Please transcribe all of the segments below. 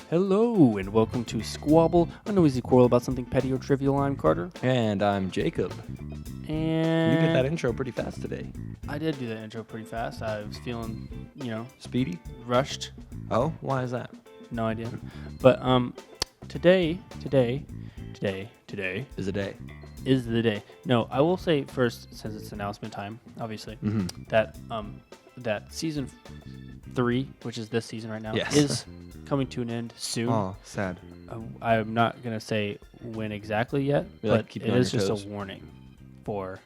Hello, and welcome to Squabble, a noisy quarrel about something petty or trivial. I'm Carter. And I'm Jacob. And You did that intro pretty fast today. I did do that intro pretty fast. I was feeling, Speedy? rushed. Oh, why is that? No idea. But today Is a day. is the day. No, I will say first, since it's announcement time, obviously, that that season 3, which is this season right now, Yes. is coming to an end soon. Oh, sad. I'm not gonna say when exactly yet, You like but keep it it on is your just toes. a warning for.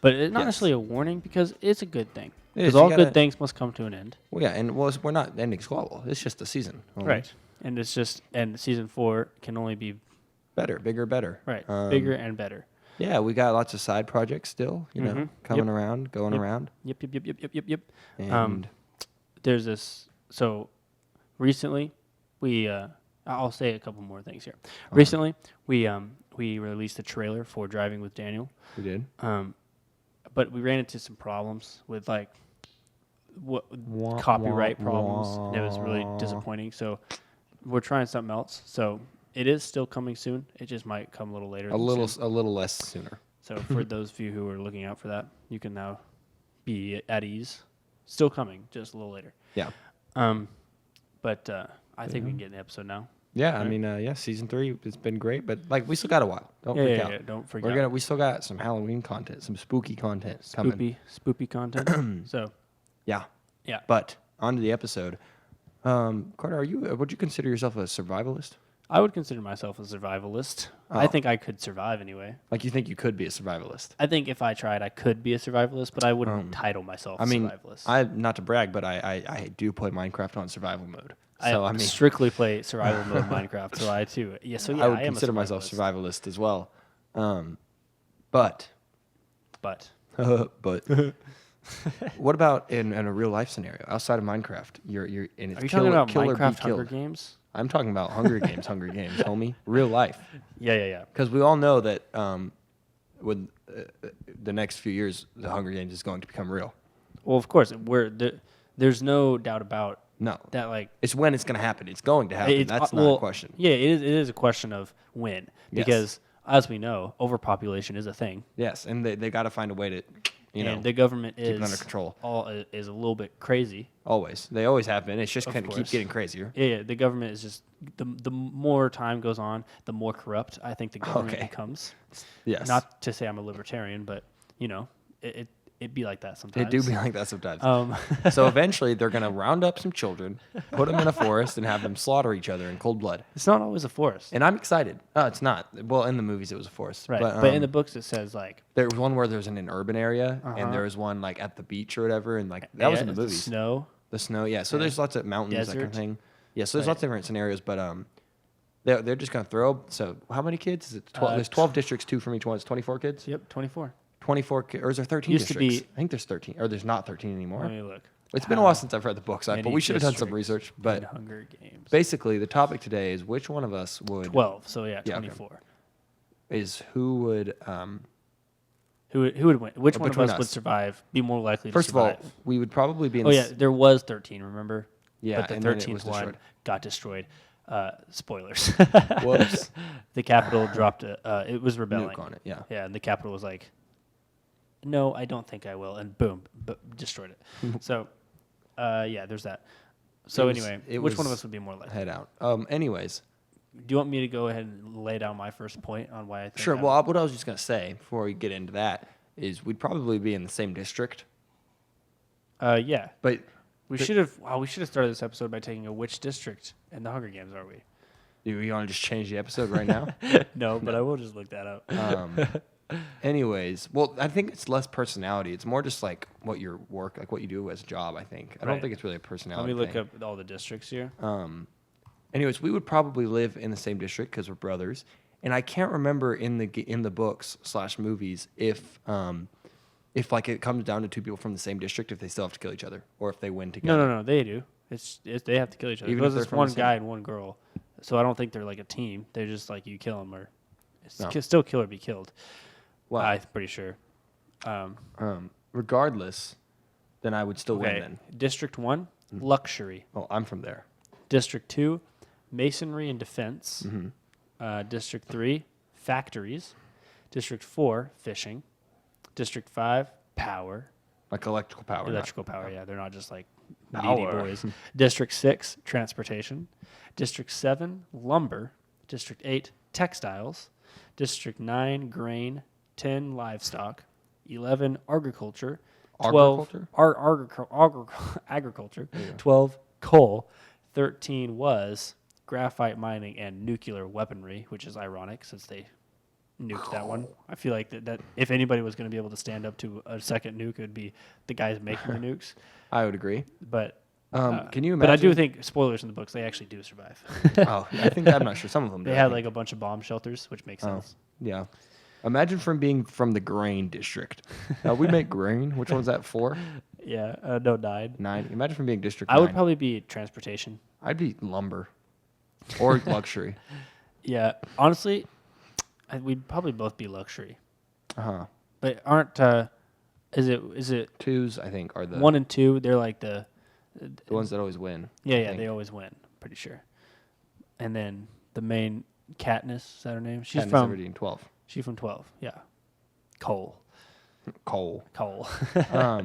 But it's not Yes. necessarily a warning because it's a good thing. It is, Because you all gotta- good things must come to an end. Well, yeah, and we're not ending Squabble. It's just a season. only. Right. And it's just season 4 can only be Better, bigger, better. right, Um, bigger and better. Yeah, we got lots of side projects still, coming around, going Yep. around. Yep. And There's this. So recently, I'll say a couple more things here. Recently, we released a trailer for Driving with Daniel. we did. But we ran into some problems with copyright problems, and it was really disappointing. So we're trying something else. So it is still coming soon. It just might come a little later. A than little soon. less sooner. So for those of you who are looking out for that, you can now be at ease. Still coming, just a little later. Yeah. But I think we can get an episode now. Yeah, I Right. mean, season 3, it's been great, but we still got a while. Don't freak out. Yeah, don't freak out. We still got some Halloween content, some spooky content coming. Spoopy content. So Yeah. yeah, But on to the episode. Carter, would you consider yourself a survivalist? I would consider myself a survivalist. I think I could survive anyway. Like you think you could be a survivalist? I think if I tried, I could be a survivalist, but I wouldn't title myself a survivalist. Not to brag, but I do play Minecraft on survival mode. So I mean, strictly play survival mode Minecraft. So I too. Yeah. So yeah, I would am consider a myself survivalist. survivalist as well. But what about in a real life scenario outside of Minecraft? You're in Are you talking about Minecraft Hunger Games? I'm talking about Hunger Games, homie. Real life. Yeah. Because we all know that with the next few years, the Hunger Games is going to become real. Well, of course, there's no doubt about No. that. Like It's when it's going to happen. It's going to happen. That's not a question. Yeah, it is a question of when, Yes. because as we know, overpopulation is a thing. Yes, and they got to find a way to, And the government keep it under control. Is a little bit crazy. Always. They always have been. It's just Of going to keep course. getting crazier. Yeah, the government is just the more time goes on, the more corrupt I think the government Okay. becomes. Yes. Not to say I'm a libertarian, but it'd be like that sometimes. It do be like that sometimes. Um, So eventually they're going to round up some children, put them in a forest, and have them slaughter each other in cold blood. it's not always a forest, And I'm excited. It's not. Well, in the movies it was a forest. right? But, But in the books it says like there was one where there's in an urban area, Uh-huh. and there was one like at the beach or whatever, and like that was in the the movies. snow. The snow, yeah. So Yeah. there's lots of mountains, that kind of Desert. thing. Yeah, so there's Right. lots of different scenarios, but they're just gonna throw. So how many kids? Is it 12? Uh, There's 12 districts, 2 from each one. It's 24 kids. Yep, 24. 24, or is there 13 Used to districts? be- I think there's 13, or there's not 13 anymore. Let me look. It's been a while since I've read the books, but many we should have done some districts research. in But Hunger Games. basically, the topic today is which one of us would 12. So yeah, Yeah, okay. 24. is who would. Who would win? Which one of between us would us. survive? Be more likely to First of all, survive? we would probably be in. Oh the yeah, there was 13. Remember? Yeah, but the and then it 13th was one destroyed. got destroyed. Spoilers. Whoops. The Capitol dropped it was rebelling. Nuke on it. Yeah. Yeah, and the Capitol was like, "No, I don't think I will," and boom, destroyed it. So, yeah, there's that. So It was- anyway, it which one of was us would be more likely? Head out. Anyways, Do you want me to go ahead and lay down my first point on why I think? sure. I Well, what I was just gonna say before we get into that is we'd probably be in the same district, yeah, but we should have. Wow, we should have started this episode by taking a which district in the Hunger Games are we? do we want to just change the episode right now? No, but I will just look that up. Anyways, well, I think it's less personality. It's more just like what your work, like what you do as a job. I think. I don't Right. think it's really a Let personality. me look thing. up all the districts here. Anyways, we would probably live in the same district because we're brothers. And I can't remember in the books / movies if like it comes down to two people from the same district, if they still have to kill each other or if they win together. No, they do. It's they have to kill each other. Even if Because they're it's from one the same- guy and one girl, so I don't think they're like a team. They're just like you kill them or No. still kill or be killed. Well, I'm pretty sure. regardless, then I would still win Okay. then. District 1, luxury. Oh, I'm from there. District 2, masonry and defense. Mm-hmm. District 3, factories. District 4, fishing. District 5, power. Like electrical power. not- Electrical power, yeah. They're not just like needy Power. boys. District 6, transportation. District 7, lumber. District 8, textiles. District 9, grain. 10, livestock. 11, agriculture. 12, agriculture. 12, coal. 13 was graphite mining and nuclear weaponry, which is ironic since they nuked that one. I feel like that if anybody was going to be able to stand up to a second nuke, it would be the guys making the nukes. I would agree. But Can you imagine? But I do think, spoilers in the books, they actually do survive. Oh, I think I'm not sure. Some of them. They do, I had think. like a bunch of bomb shelters, which makes sense. Yeah. Imagine being from the grain district. We make grain. Which one's that? 4? Yeah, no, died. 9. Imagine from being district. I 9. would probably be transportation. I'd be lumber, or luxury. Yeah, honestly, we'd probably both be luxury. But aren't is it 2s, I think, are the 1 and 2? They're like the ones that always win. yeah, they always win. Pretty sure. And then the main Katniss, is that her name? She's Katniss from Everdeen, 12. She's from 12. Yeah, Coal. Coal. Yeah,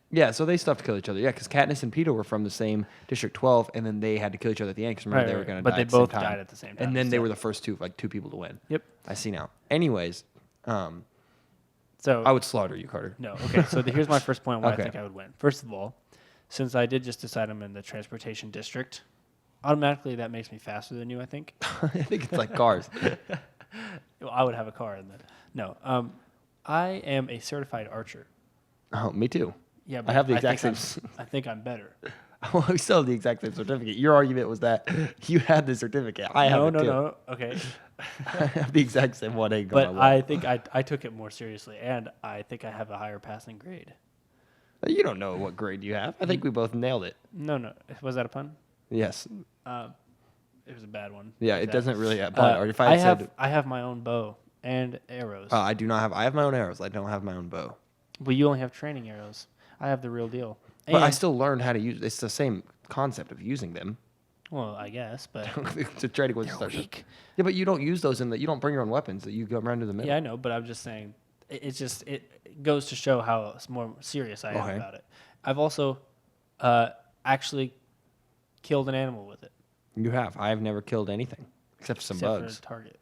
Yeah, so they still have to kill each other. Yeah, because Katniss and Peeta were from the same District 12, and then they had to kill each other at the end because remember they were going to die but they at the same both time. died at the same time. And then they so- were the first two people to win. Yep. I see now. Anyways, So I would slaughter you, Carter. no. Okay. So here's my first point why Okay. I think I would win. First of all, since I did just decide I'm in the transportation district, automatically that makes me faster than you. I think. I think it's like cars. Well, I would have a car in that. No. I am a certified archer. Oh, me too. Yeah, I have the exact think same. I think I'm better. Well, we still have the exact same certificate. Your argument was that you had the certificate. I have it too. No. Okay. I have the exact same one. Egg on But my wall. I think I took it more seriously, and I think I have a higher passing grade. You don't know what grade you have. I think we both nailed it. No. Was that a pun? Yes. It was a bad one. Yeah, it That- doesn't really apply. Or if I had said, I have my own bow and arrows. I do not have. I have my own arrows. I don't have my own bow. But you only have training arrows. I have the real deal. But I And- still learned how to use. It's the same concept of using them. Well, I guess, but It's a training with they're weak. Yeah, but you don't use those you don't bring your own weapons. That you go around to the middle. Yeah, I know, but I'm just saying, it goes to show how more serious I am Okay. about it. I've also actually killed an animal with it, You have. I have never killed anything except some except bugs. for a target.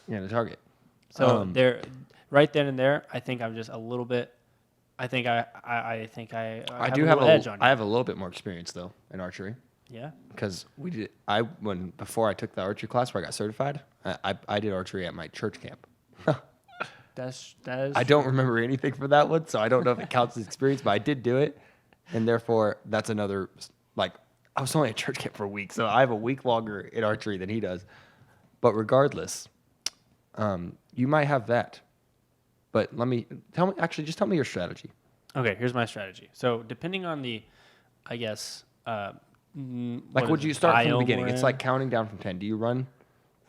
Yeah, the target. So there, right then and there, I think I'm just a little bit. I think I think I do a have little edge on you. I have a little bit more experience though in archery Yeah. because we did. Before I took the archery class where I got certified, I did archery at my church camp. That is. I don't remember anything from that one, so I don't know if it counts as experience, but I did do it, and therefore that's another I was only at church camp for a week, so I have a week longer in archery than he does. But regardless, you might have that. But just tell me your strategy. Okay, here's my strategy. So depending on the, I guess, Would you start from the beginning? It's like counting down from 10. Do you run?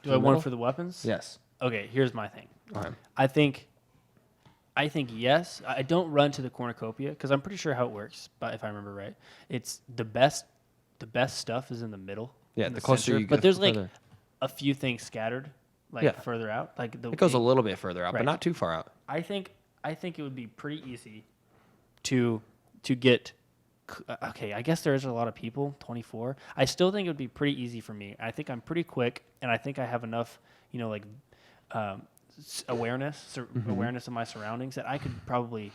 Do I run for the weapons? Yes. Okay, here's my thing. Okay. I think yes. I don't run to the cornucopia because I'm pretty sure how it works. But if I remember right, it's the best stuff is in the middle. Yeah, in the closer center, you but go there's like further. a few things scattered, Yeah. further out. Like It goes a little bit further out, but Right. not too far out. I think it would be pretty easy to get. Okay, I guess there is a lot of people. 24. I still think it would be pretty easy for me. I think I'm pretty quick, and I think I have enough, awareness of my surroundings that I could probably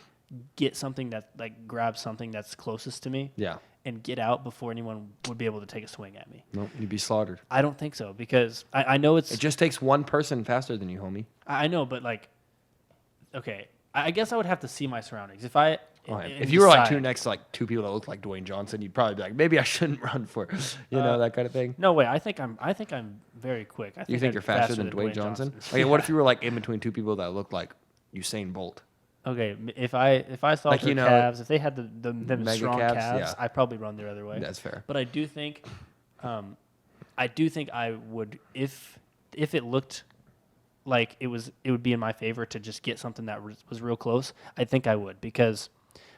get something that grab something that's closest to me. Yeah. And get out before anyone would be able to take a swing at me. Nope, you'd be slaughtered. I don't think so because I know it's. It just takes one person faster than you, homie. I know, but okay. I guess I would have to see my surroundings. If If you were too next to two people that look like Dwayne Johnson, you'd probably be like, maybe I shouldn't run for, that kind of thing. No way. I think I'm very quick. You think you're faster than Dwayne Johnson? Okay, what if you were in between two people that looked like Usain Bolt? Okay, if I saw their calves, if they had them mega strong calves, calves, yeah. I'd probably run the other way. That's fair. But I do think I would if it looked like it would be in my favor to just get something that was real close, I think I would, because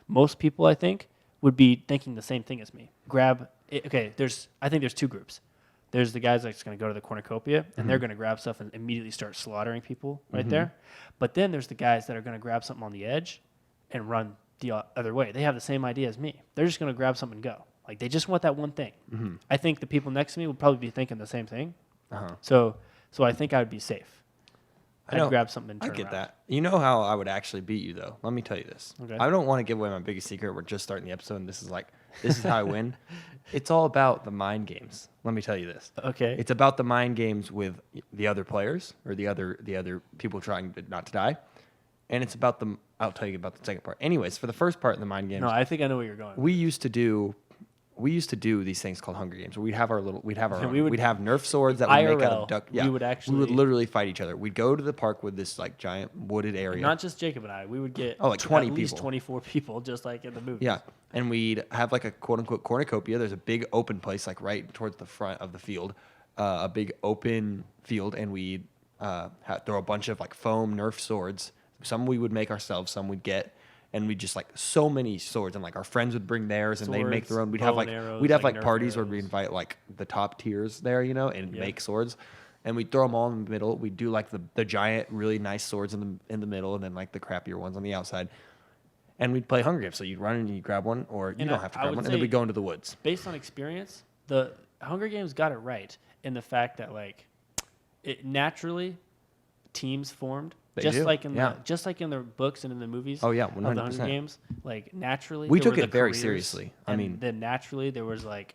most people I think would be thinking the same thing as me. I think there's two groups. There's the guys that's going to go to the cornucopia and they're going to grab stuff and immediately start slaughtering people right there. But then there's the guys that are going to grab something on the edge and run the other way. They have the same idea as me. They're just going to grab something and go. Like they just want that one thing. I think the people next to me would probably be thinking the same thing. So I think I would be safe. I'd grab something and turn I get around. that. You know how I would actually beat you, though? Let me tell you this. Okay. I don't want to give away my biggest secret. We're just starting the episode, and this is how I win. It's all about the mind games. Let me tell you this. Okay. It's about the mind games with the other players or the other people trying not to die. And it's about I'll tell you about the second part. Anyways, for the first part of the mind games, No, I think I know where you're going. we used to do these things called Hunger Games. Where we'd have We would- we'd have Nerf swords that we make out IRL, of duck. we Yeah, would we would literally fight each other. We'd go to the park with this like giant wooded area. Not just Jacob and I. We would get like 20 at least people. 24 people, just like in the movie. Yeah, and we'd have like a quote unquote cornucopia. There's a big open place like right towards the front of the field, a big open field, and we'd throw a bunch of like foam Nerf swords. Some we would make ourselves, some we'd get. And we just like so many swords, and like our friends would bring theirs, and they'd make their own. We'd have bow and arrows, we'd have like like Nerf parties where arrows. we invite like the top tiers there, and Yeah. make swords, and we'd throw them all in the middle. We'd do like the giant, really nice swords in the middle, and then like the crappier ones on the outside. And we'd play Hunger Games. So you'd run and you'd grab one, or you And don't I- have to I grab would one, and then say- we'd go into the woods. Based on experience, the Hunger Games got it right in the fact that like it naturally teams formed. They Just do, like in yeah. just like in the books and in the movies. Oh, yeah, Of the Hunger 100%. Games, like naturally, We there took were it the very careers, seriously. I and mean- then naturally there was like,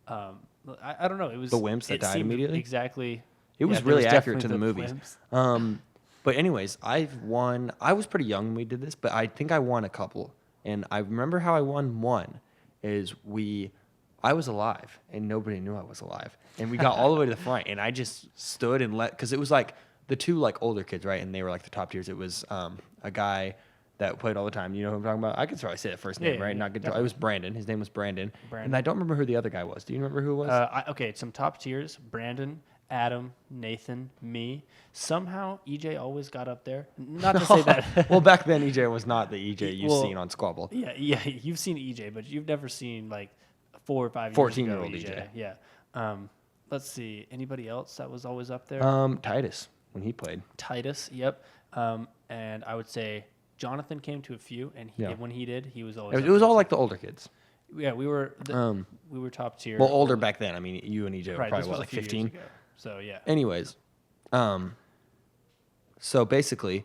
I don't know. It was The wimps that it died seemed immediately? Exactly. It was Yeah, there really accurate definitely to the movies. wimps. But anyways, I've won. I was pretty young when we did this, but I think I won a couple. And I remember how I won one. I was alive, and nobody knew I was alive. And we got all the way to the front, and I just stood and because it was like the two like older kids, right? And they were like the top tiers. It was a guy that played all the time. You know who I'm talking about? I can probably say that first name, Yeah, right? yeah, Not good. It definitely. was Brandon. His name was Brandon. Brandon. And I don't remember who the other guy was. Do you remember who it was? Okay, some top tiers: Brandon, Adam, Nathan, me. Somehow EJ always got up there. Not to say that. Well, back then EJ was not the EJ you've Well, seen on Squabble. Yeah, you've seen EJ, but you've never seen like 4 or 5 years 14-year-old ago EJ. Yeah. Let's see. Anybody else that was always up there? Titus when he played. Titus. Yep. And I would say Jonathan came to a few, and Yeah. when he did, he was always. It up was there. all like the older kids. Yeah, we were top tier. Well, older back then. I mean, you and EJ were Right, probably this what, was a like few years 15. ago. So yeah. Anyways, so basically,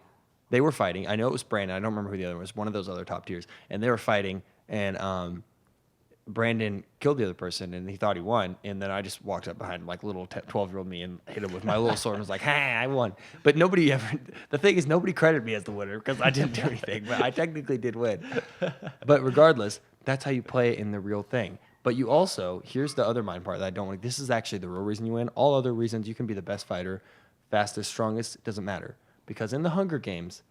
they were fighting. I know it was Brandon. I don't remember who the other one was. One of those other top tiers, and they were fighting. And Brandon killed the other person, and he thought he won. And then I just walked up behind him, like little 12-year-old me, and hit him with my little sword and was like, "Ha, I won." But nobody ever. The thing is, nobody credited me as the winner because I didn't do anything. But I technically did win. But regardless, that's how you play it in the real thing. But you also, here's the other mind part that I don't like. This is actually the real reason you win. All other reasons, you can be the best fighter, fastest, strongest, it doesn't matter. Because in the Hunger Games,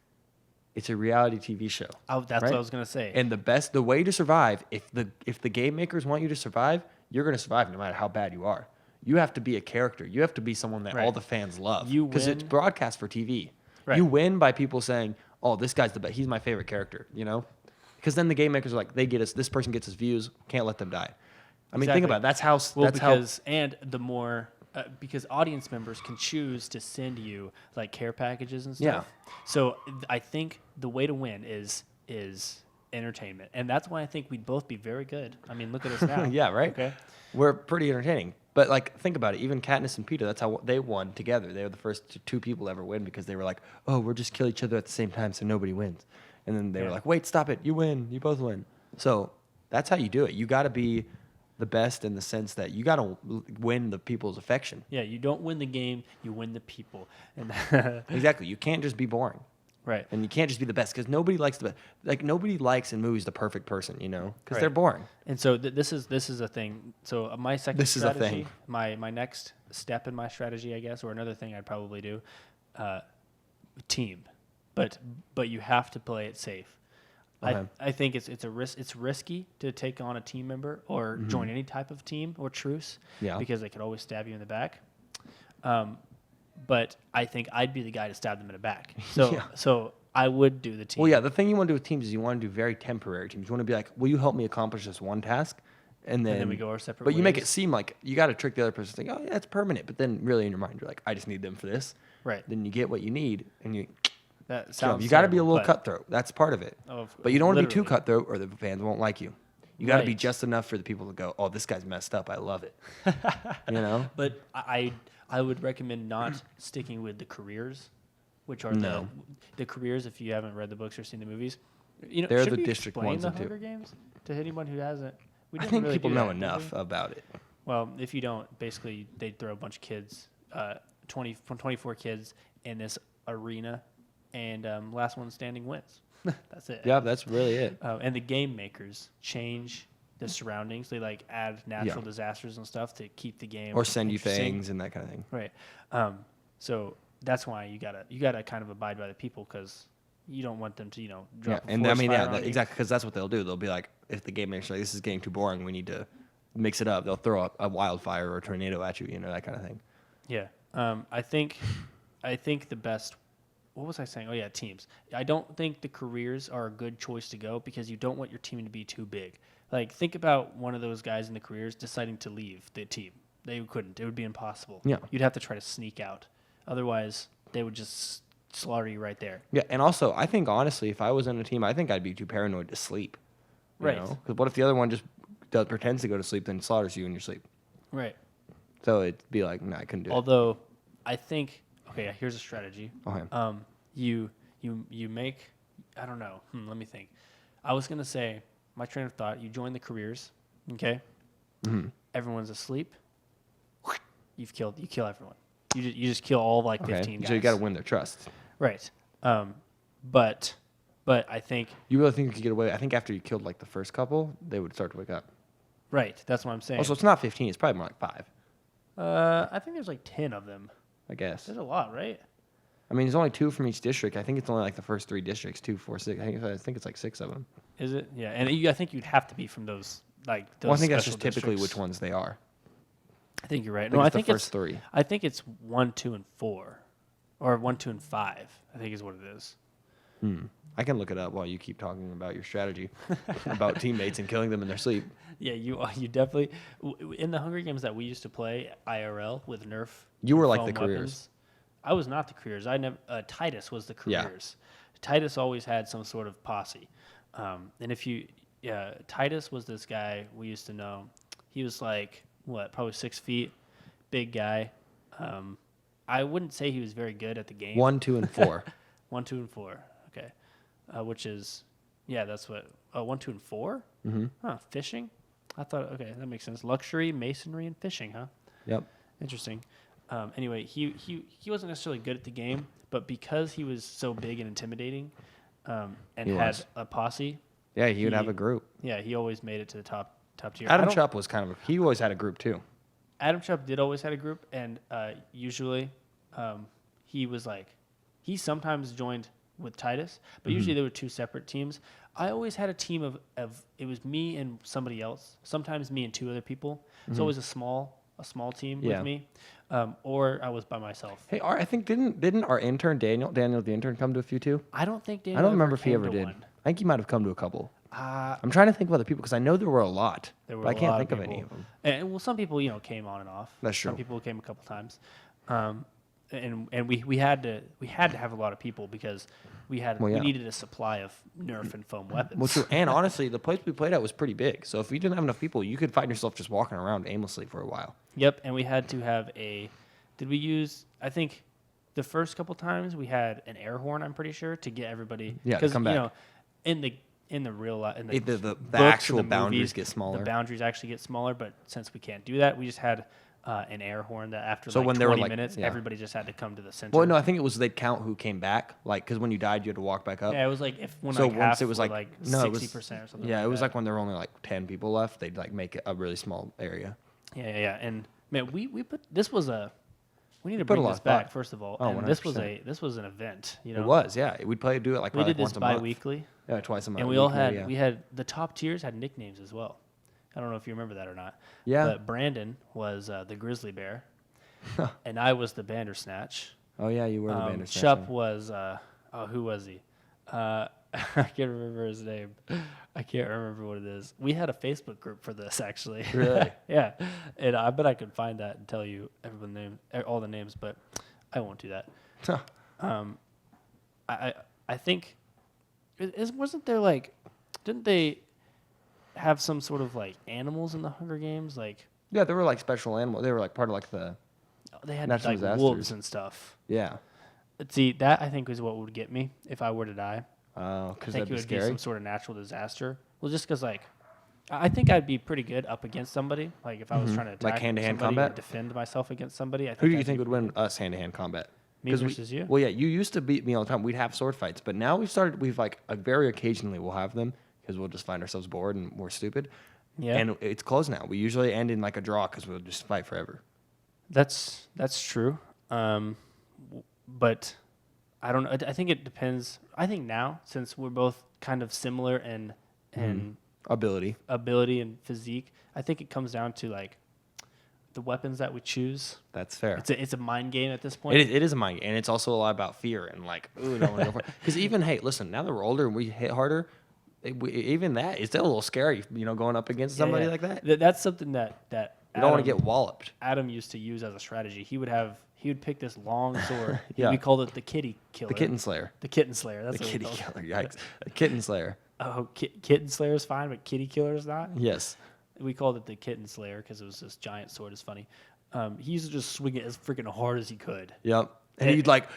it's a reality TV show. Oh, that's right? what I was gonna say. And the way to survive, if the game makers want you to survive, you're gonna survive no matter how bad you are. You have to be a character. You have to be someone that all Right. the fans love. You because it's win- broadcast for TV. Right. You win by people saying, "Oh, this guy's the best. He's my favorite character." You know, because then the game makers are like, they get us. This person gets his views. Can't let them die. I mean, think Exactly. about it. That's how. Well, That's how. because and the more because audience members can choose to send you like care packages and stuff. So I think the way to win is entertainment, and that's why I think we'd both be very good. I mean, look at us now. Yeah, right. Okay. We're pretty entertaining. But like, think about it. Even Katniss and Peeta, that's how they won together. They were the first two people to ever win because they were like, "Oh, we'll just kill each other at the same time, so nobody wins." And then they were Yeah. like, "Wait, stop it! You win. You both win." So that's how you do it. You got to be the best in the sense that you got to win the people's affection. Yeah, you don't win the game, you win the people. And Exactly. You can't just be boring. right. And you can't just be the best because nobody likes nobody likes in movies the perfect person, you know, because Right. they're boring. And so this is a thing. So my second This is a strategy, thing. my next step in my strategy, I guess, or another thing I'd probably do, team, but you have to play it safe. Okay. I think it's a risk. It's risky to take on a team member or join any type of team or truce, Yeah. because they could always stab you in the back. but I think I'd be the guy to stab them in the back. So Yeah. so I would do the team. Well, yeah, the thing you want to do with teams is you want to do very temporary teams. You want to be like, will you help me accomplish this one task? And then we go our separate But you make it ways. seem like you got to trick the other person to think, oh, yeah, it's permanent. But then really in your mind, you're like, I just need them for this. Right. Then you get what you need, and you That kill 'em. sounds You got to be a terrible, little but- cutthroat. That's part of it. Oh, But you don't want to be too literally. cutthroat, or the fans won't like you. You got to be Right. just enough for the people to go, oh, this guy's messed up. I love it. You know? But I would recommend not sticking with the careers, which are No. the careers. If you haven't read the books or seen the movies, you know, They're should the we district explain ones the and two. Hunger Games to anyone who hasn't. We I didn't think really people do know that, did enough we? about it. Well, if you don't, basically they throw a bunch of kids, 24 kids in this arena, and last one standing wins. That's it. Yeah, that's really it. And the game makers change the surroundings. They like add natural disasters and stuff to keep the game Or send you interesting. things and that kind of thing. Right. So that's why you gotta kind of abide by the people because you don't want them to Yeah, drop. and I forest mean, fire yeah, on you. exactly, because that's what they'll do. They'll be like, if the game makes like this is getting too boring, we need to mix it up. They'll throw a wildfire or a tornado at you, that kind of thing. Yeah. I think the best. What was I saying? Oh yeah, teams. I don't think the careers are a good choice to go because you don't want your team to be too big. Like think about one of those guys in the careers deciding to leave the team. They couldn't. It would be impossible. Yeah. You'd have to try to sneak out. Otherwise, they would just slaughter you right there. Yeah, and also, I think honestly, if I was on a team, I think I'd be too paranoid to sleep. Right. Because what if the other one just pretends to go to sleep, then slaughters you in your sleep? Right. So it'd be like, no, I couldn't do it. Although, I think here's a strategy. Okay. You make. I don't know. Let me think. I was gonna say my train of thought. You join the careers. Okay. Mm-hmm. Everyone's asleep. You kill everyone. You just kill all like 15 guys. So you got to win their trust. Right. But I think You really think you could get away? I think after you killed like the first couple, they would start to wake up. right. That's what I'm saying. Also, it's not 15. It's probably more like 5, I think there's like 10 of them. I guess. There's a lot, right? I mean, there's only 2 from each district. I think it's only like the first 3 districts, 2, 4, 6. I think it's like 6 of them. Is it? Yeah. And I think you'd have to be from those like. Those Well, I think that's special just typically districts. which ones they are. I think you're right. I think No, it's the first 3. I think it's 1, 2, and 4, or 1, 2, and 5. I think is what it is. I can look it up while you keep talking about your strategy about teammates and killing them in their sleep. Yeah, you definitely in the Hunger Games that we used to play IRL with Nerf. You were like foam the careers. weapons. I was not the careers. I never. Titus was the Yeah. careers. Titus always had some sort of posse, and Titus was this guy we used to know. He was like probably 6 feet, big guy. I wouldn't say he was very good at the game. 1, 2, and 4. 1, 2, and 4. Okay, which is, that's what 1, 2, and 4. Mm-hmm. Huh, fishing. I thought that makes sense. Luxury, masonry, and fishing. Huh. Yep. Interesting. Anyway, he wasn't necessarily good at the game, but because he was so big and intimidating, and He had was. a posse, Yeah, he would have a group. yeah, he always made it to the top tier. Adam Chupp was he always had a group too. Adam Chupp did always had a group, and usually he sometimes joined with Titus, but usually there were 2 separate teams. I always had a team of it was me and somebody else, sometimes me and 2 other people. It's always a small team Yeah. with me, or I was by myself. Hey, I think didn't our intern Daniel the intern come to a few too? I don't think Daniel I don't remember if he came ever to did. one. I think he might have come to a couple. Uh, I'm trying to think of other people because I know there were a lot, There were but I a can't lot think of people. any of them. And some people, came on and off. That's Some true. people came a couple times. And we had to have a lot of people because we needed a supply of Nerf and foam weapons. Well, true. And honestly, the place we played at was pretty big. So if you didn't have enough people, you could find yourself just walking around aimlessly for a while. Yep, and we had to have I think the first couple times we had an air horn, I'm pretty sure, to get everybody. Yeah, to come back. In the real life, The books actual and the boundaries movies, get smaller. The boundaries actually get smaller, but since we can't do that, we just had an air horn that after So when they were 20 like- minutes, yeah. everybody just had to come to the center. Well, no, I think it was they'd count who came back. Like, because when you died, you had to walk back up. Yeah, it was like if when So like once half it was were, like 60% or something. Yeah, like it was that. like when there were only like 10 people left, they'd like make it a really small area. Yeah. And man, we put this was we need to put a bring lot this of back thought. first of all. Oh, and 100%. this was an event. It was, yeah. We'd do it like We probably did this once a month. bi-weekly, Yeah, twice a month. and we all weekly, had yeah. the top tiers had nicknames as well. I don't know if you remember that or not. Yeah. But Brandon was the grizzly bear. and I was the Bandersnatch. Oh yeah, you were the Bandersnatch. Chup was who was he? I can't remember his name. I can't remember what it is. We had a Facebook group for this actually. Really? Yeah, and I bet I could find that and tell you all the names, but I won't do that. I think wasn't there like, didn't they have some sort of like animals in the Hunger Games? Like, Yeah, they were like special animals. They were like part of like the. they had Natural like disasters. wolves and stuff. Yeah. See, that I think is what would get me if I were to die. Oh, I because think that'd it be would be scary. some sort of natural disaster. Well, just because like, I think I'd be pretty good up against somebody. Like if I was trying to attack Like hand-to-hand somebody combat? or defend myself against somebody. Who do you I'd think be would win us hand-to-hand combat? Me 'Cause versus you? Well, yeah, you used to beat me all the time. We'd have sword fights, but now we've like very occasionally we'll have them because we'll just find ourselves bored and we're stupid. Yeah, And it's closed now. We usually end in like a draw because we'll just fight forever. that's true. But I don't know. I think it depends. I think now, since we're both kind of similar in Ability. ability and physique, I think it comes down to like the weapons that we choose. That's fair. It's a mind game at this point. It is a mind game, and it's also a lot about fear and like, ooh, don't want to go for it. Because even, hey, listen, now that we're older and we hit harder, even that is still a little scary, going up against somebody like that. That's something that You don't want to get walloped. Adam used to use as a strategy. He would pick this long sword. Yeah. We called it the kitty killer. The Kitten Slayer. The Kitten Slayer. That's The what we Kitty called it. Killer. Yikes. The Kitten Slayer. Oh, Kitten Slayer is fine, but Kitty Killer is not. Yes. We called it the Kitten Slayer because it was this giant sword. It's funny. He used to just swing it as freaking hard as he could. Yep. And he'd like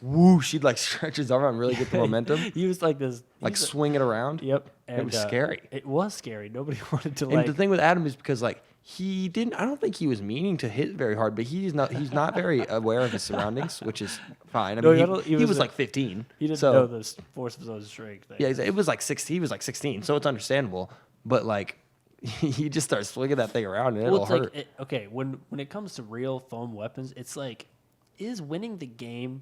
whoosh. He'd like stretch his arm out and really get the momentum. He was like this. Like swing it around. Yep. It was scary. It was scary. Nobody wanted to And the thing with Adam is because like he didn't. I don't think he was meaning to hit very hard, but he's not very aware of his surroundings, which is fine. I mean, he was like 15. He didn't so, know the force of his own strength. Yeah, it was like 16. He was like 16, so it's understandable. But like, he just starts swinging that thing around and it'll hurt. Like, okay, when it comes to real foam weapons, it's like, is winning the game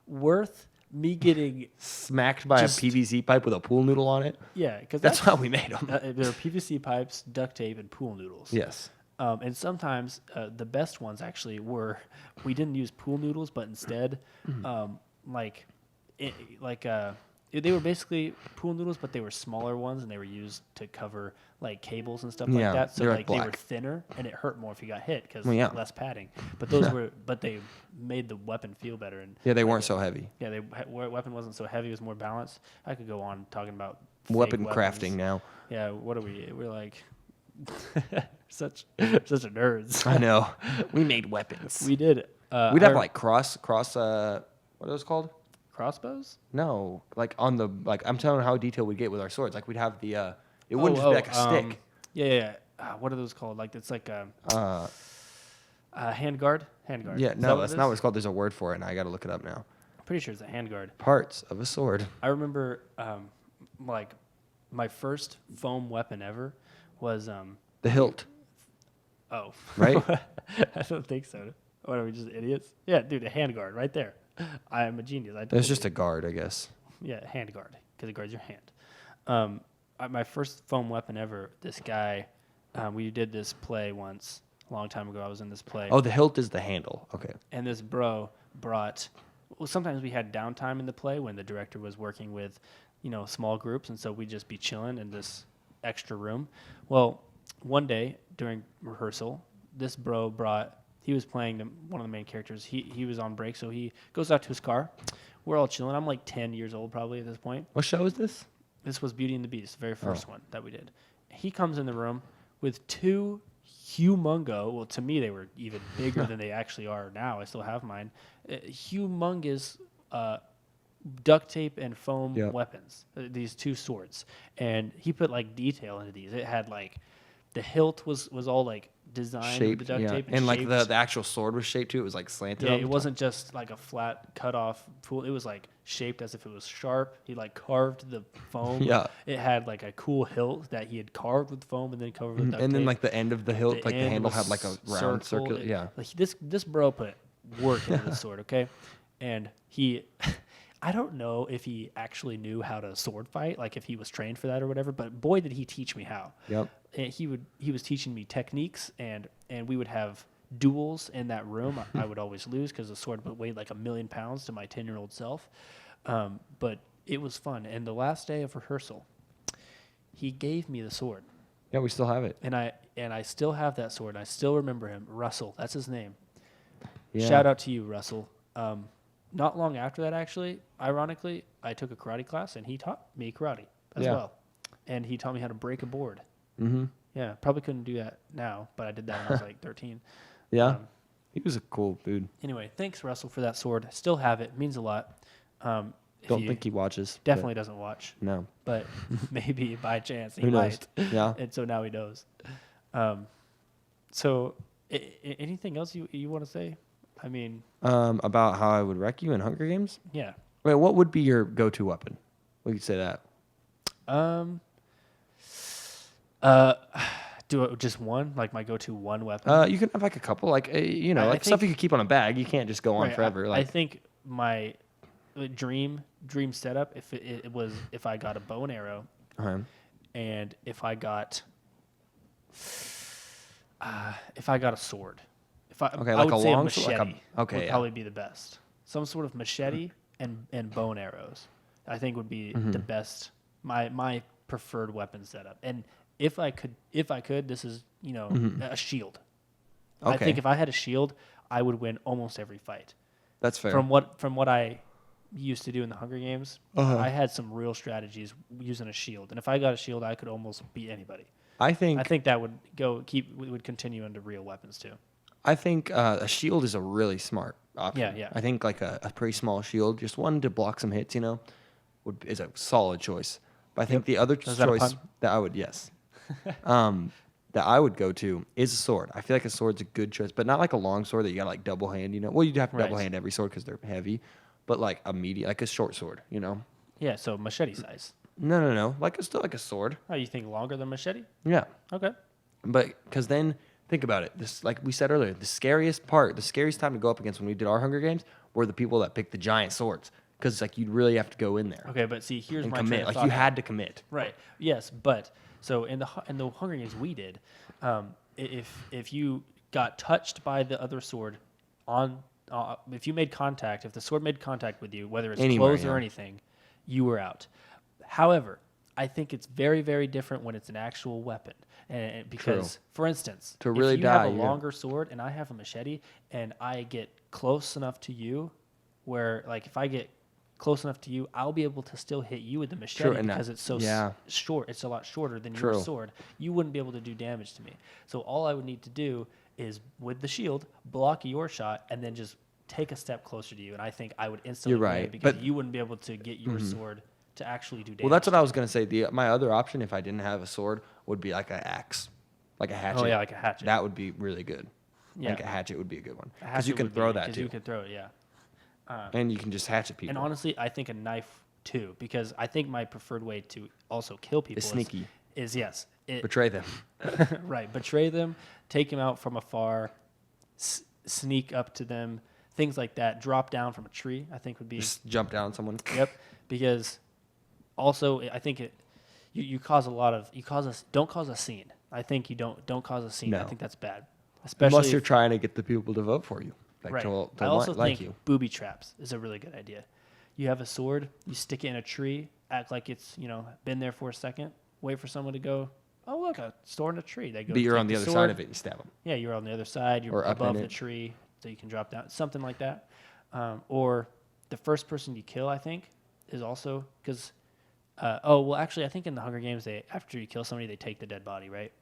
worth me getting Smacked by just- a PVC pipe with a pool noodle on it. Yeah, because That's how we made them. there are PVC pipes, duct tape, and pool noodles. Yes. And sometimes the best ones actually were we didn't use pool noodles, but instead, they were basically pool noodles, but they were smaller ones, and they were used to cover like cables and stuff Yeah, like that. So they're like like they were black. thinner, and it hurt more if you got hit because Well, yeah. less padding. But but they made the weapon feel better. And Yeah, they weren't so heavy. yeah, weapon wasn't so heavy; it was more balanced. I could go on talking about fake Weapon weapons. crafting now. Yeah, what are we? We're like such a nerds. I know. We made weapons. We did. We'd have like cross. What are those called? crossbows. No, like on the I'm telling you how detailed we get with our swords. Like we'd have the. It wouldn't just be like a stick. Yeah. What are those called? Like it's like a handguard. Handguard. Yeah, Is no, that that's it not what is? it's called. There's a word for it, and I got to look it up now. I'm pretty sure it's a handguard. Parts of a sword. I remember, like, my first foam weapon ever was The hilt. oh, Right? I don't think so. What are we, just idiots? Yeah, dude, a handguard right there. I am a genius. It's just a guard, I guess. Yeah, hand guard, because it guards your hand. My first foam weapon ever, this guy, we did this play once, a long time ago. I was in this play. Oh, the hilt is the handle. Okay. And this bro brought, well, sometimes we had downtime in the play when the director was working with, small groups, and so we'd just be chilling in this extra room. Well, one day during rehearsal, this bro he was playing one of the main characters. He was on break, so he goes out to his car. We're all chilling. I'm like 10 years old probably at this point. What show is this? This was Beauty and the Beast, the very first one that we did. He comes in the room with two well, to me they were even bigger than they actually are now. I still have mine. Humongous duct tape and foam weapons, these two swords. And he put like detail into these. It had like, the hilt was all like designed Shaped, with the duct tape and like shaped. the actual sword was shaped too. It was like slanted. Yeah, on the it top. wasn't just like a flat cut off pool. It was like shaped as if it was sharp. He like carved the foam. Yeah. It had like a cool hilt that he had carved with foam and then covered with duct And then tape. like the end of the hilt, like the end handle was had like a round circle. Yeah. Like this bro put work into this sword, okay? And he I don't know if he actually knew how to sword fight, like if he was trained for that or whatever, but boy did he teach me how. Yep. And he was teaching me techniques and we would have duels in that room, I would always lose because the sword weighed like 1,000,000 pounds to my 10-year-old self. But it was fun. And the last day of rehearsal, he gave me the sword. Yeah, we still have it. And I still have that sword. I still remember him. Russell, that's his name. Yeah. Shout out to you, Russell. Not long after that, actually, ironically, I took a karate class, and he taught me karate as well. And he taught me how to break a board. Mm-hmm. Yeah, probably couldn't do that now, but I did that when I was like 13. Yeah. He was a cool dude. Anyway, thanks, Russell, for that sword. I still have it. Means a lot. Don't think he watches. Definitely doesn't watch. No. But maybe by chance he Who knows? might. Yeah. And so now he knows. So anything else you want to say? I mean, about how I would wreck you in Hunger Games? yeah. Wait, what would be your go-to weapon? We could say that. Do it just one, like my go-to one weapon. You can have like a couple, like I like stuff think- you could keep on a bag. You can't just go on Right, forever. I Like think my dream setup, if I got a bow and arrow, and if I got a sword, Okay, I like would a say long a sword, machete like would yeah. probably be the best. Some sort of machete and bow and arrows, I think would be the best. My preferred weapon setup. And if I could, this is a shield. I Okay. think if I had a shield, I would win almost every fight. That's fair. From what I used to do in the Hunger Games, I had some real strategies using a shield. And if I got a shield, I could almost beat anybody. I think that would would continue into real weapons too. I think a shield is a really smart option. Yeah. I think like a pretty small shield, just one to block some hits, is a solid choice. But I think the other Is that a choice pun? that I would that I would go to is a sword. I feel like a sword's a good choice, but not like a long sword that you got like double hand. Well, you'd have to double hand every sword because they're heavy, but like a medium, like a short sword. Yeah, so machete size. No, like it's still like a sword. Oh, you think longer than machete? Yeah. Okay. But because then think about it. This, like we said earlier, the scariest time to go up against when we did our Hunger Games were the people that picked the giant swords. Because like you'd really have to go in there. Okay, but see, here's and my commit. train of Like thought you now. had to commit. Right. Yes, but so in the Hunger Games we did, if you got touched by the other sword if you made contact, if the sword made contact with you, whether it's Anywhere, close or yeah. anything, you were out. However, I think it's very, very different when it's an actual weapon. And because, True. for instance, To really if you have a die, yeah. longer sword and I have a machete and I get close enough to you, where like if I get close enough to you, I'll be able to still hit you with the machete and because it's so short. It's a lot shorter than your True. sword. You wouldn't be able to do damage to me. So all I would need to do is, with the shield, block your shot and then just take a step closer to you. And I think I would instantly You're win right, because but- you wouldn't be able to get your sword to actually do damage. Well, that's what I was gonna say. My other option, if I didn't have a sword, would be like an axe, like a hatchet. Oh, yeah, like a hatchet. That would be really good. Yeah. Like a hatchet would be a good one A because you hatchet can would be- throw that 'cause too, You can throw it, yeah. and you can just hatchet people. And honestly, I think a knife too, because I think my preferred way to also kill people Is sneaky. is yes, Betray them. right. Betray them, take them out from afar, sneak up to them, things like that. Drop down from a tree, I think would be. Just jump down on someone. Yep. Because also, I think you cause a lot of don't cause a scene. I think you don't cause a scene. I No. think that's bad, especially Unless you're trying to get the people to vote for you, like right. to I also like think you. booby traps is a really good idea. You have a sword, you stick it in a tree, act like it's been there for a second, wait for someone to go. Oh look, a sword in a tree. They go. But you're take on the other sword. side of it. You stab them. Yeah, you're on the other side. You're Or up in above the it. tree, so you can drop down. Something like that. Or the first person you kill, I think, is also because. Actually, I think in the Hunger Games, after you kill somebody, they take the dead body, right?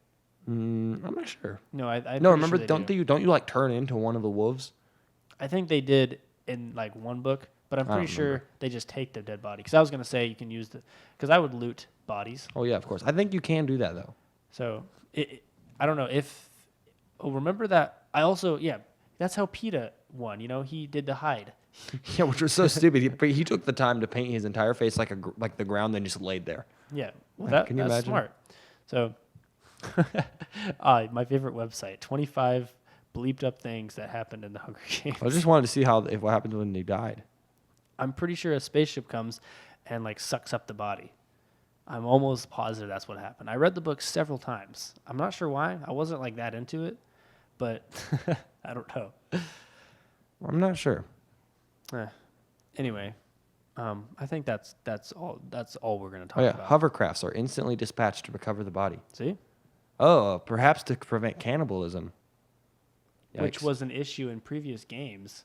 I'm not sure. No, I'm No, pretty remember? sure Don't you like turn into one of the wolves? I think they did in like one book, but I'm I don't pretty sure remember. they just take the dead body. Because I was gonna say you can use because I would loot bodies. Oh yeah, of course. I think you can do that though. So I don't know if. Oh, remember that? I also that's how PETA won. He did the hide. Yeah, which was so stupid. He took the time to paint his entire face like the ground, then just laid there. Yeah, well, Can you that's imagine? smart. So, my favorite website: 25 bleeped up things that happened in the Hunger Games. I just wanted to see what happened when they died. I'm pretty sure a spaceship comes and like sucks up the body. I'm almost positive that's what happened. I read the book several times. I'm not sure why. I wasn't like that into it, but I don't know. I'm not sure. Anyway, I think that's all we're gonna talk Oh yeah, about. hovercrafts are instantly dispatched to recover the body. See, Oh, perhaps to prevent cannibalism. which Yikes. was an issue in previous games.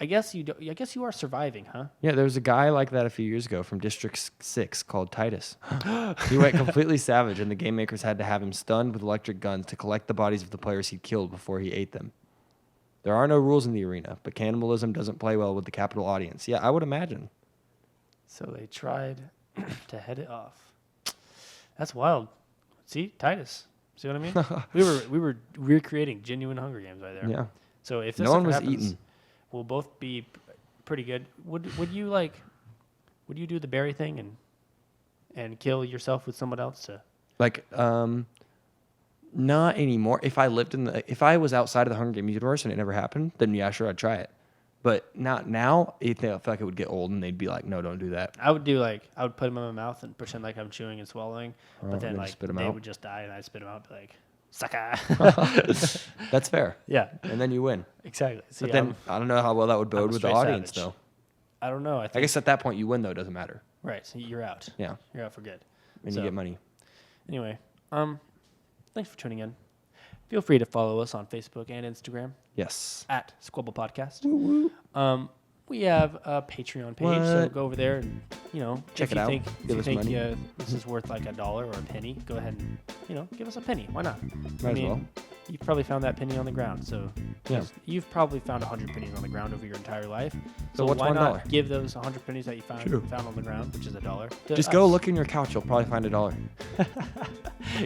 I guess you are surviving, huh? Yeah, there was a guy like that a few years ago from District 6 called Titus. He went completely savage, and the game makers had to have him stunned with electric guns to collect the bodies of the players he killed before he ate them. There are no rules in the arena, but cannibalism doesn't play well with the capital audience. Yeah, I would imagine. So they tried to head it off. That's wild. See, Titus. See what I mean? we were recreating genuine Hunger Games right there. Yeah. So if this No one ever was happens, eaten. we'll both be pretty good. Would you do the berry thing and kill yourself with someone else to? Like, not anymore. If I was outside of the Hunger Games universe and it never happened, then yeah, sure, I'd try it. But not now. I feel like it would get old, and they'd be like, "No, don't do that." I would put them in my mouth and pretend like I'm chewing and swallowing, Oh, but then and like spit 'em they out? would just die and I'd spit them out, and be like, "Sucker." That's fair. Yeah, And then you win. exactly. See, But then I don't know how well that would I'm a bode with the straight audience, savage. though. I don't know. I I think guess at that point you win, though. It doesn't matter. right. So you're out. Yeah, You're out for good. and So- you get money. Anyway, thanks for tuning in. Feel free to follow us on Facebook and Instagram Yes. at Squabble Podcast. We have a Patreon page, so What? go over there and Check if it you out. think Give if us you think money. this is worth like $1 or a penny, go ahead and give us a penny. Why not? Might as well. You've probably found that penny on the ground, so Yeah. you've probably found 100 pennies on the ground over your entire life. So what's why not $1? give those 100 pennies that you found True. on the ground, which is $1? to Just go us? look in your couch. You'll probably find $1.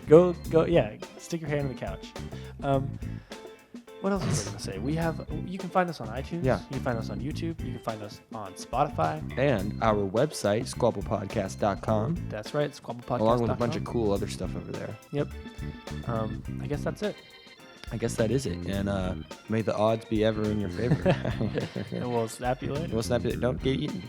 go, yeah. Stick your hand on the couch. What else was I gonna say? You can find us on iTunes. Yeah. You can find us on YouTube. You can find us on Spotify. And our website, squabblepodcast.com, That's right, SquabblePodcast. along with a bunch of cool other stuff over there. Yep. I guess that's it. I guess that is it. And may the odds be ever in your favor. And we'll snap you later. We'll snap it. Don't get eaten.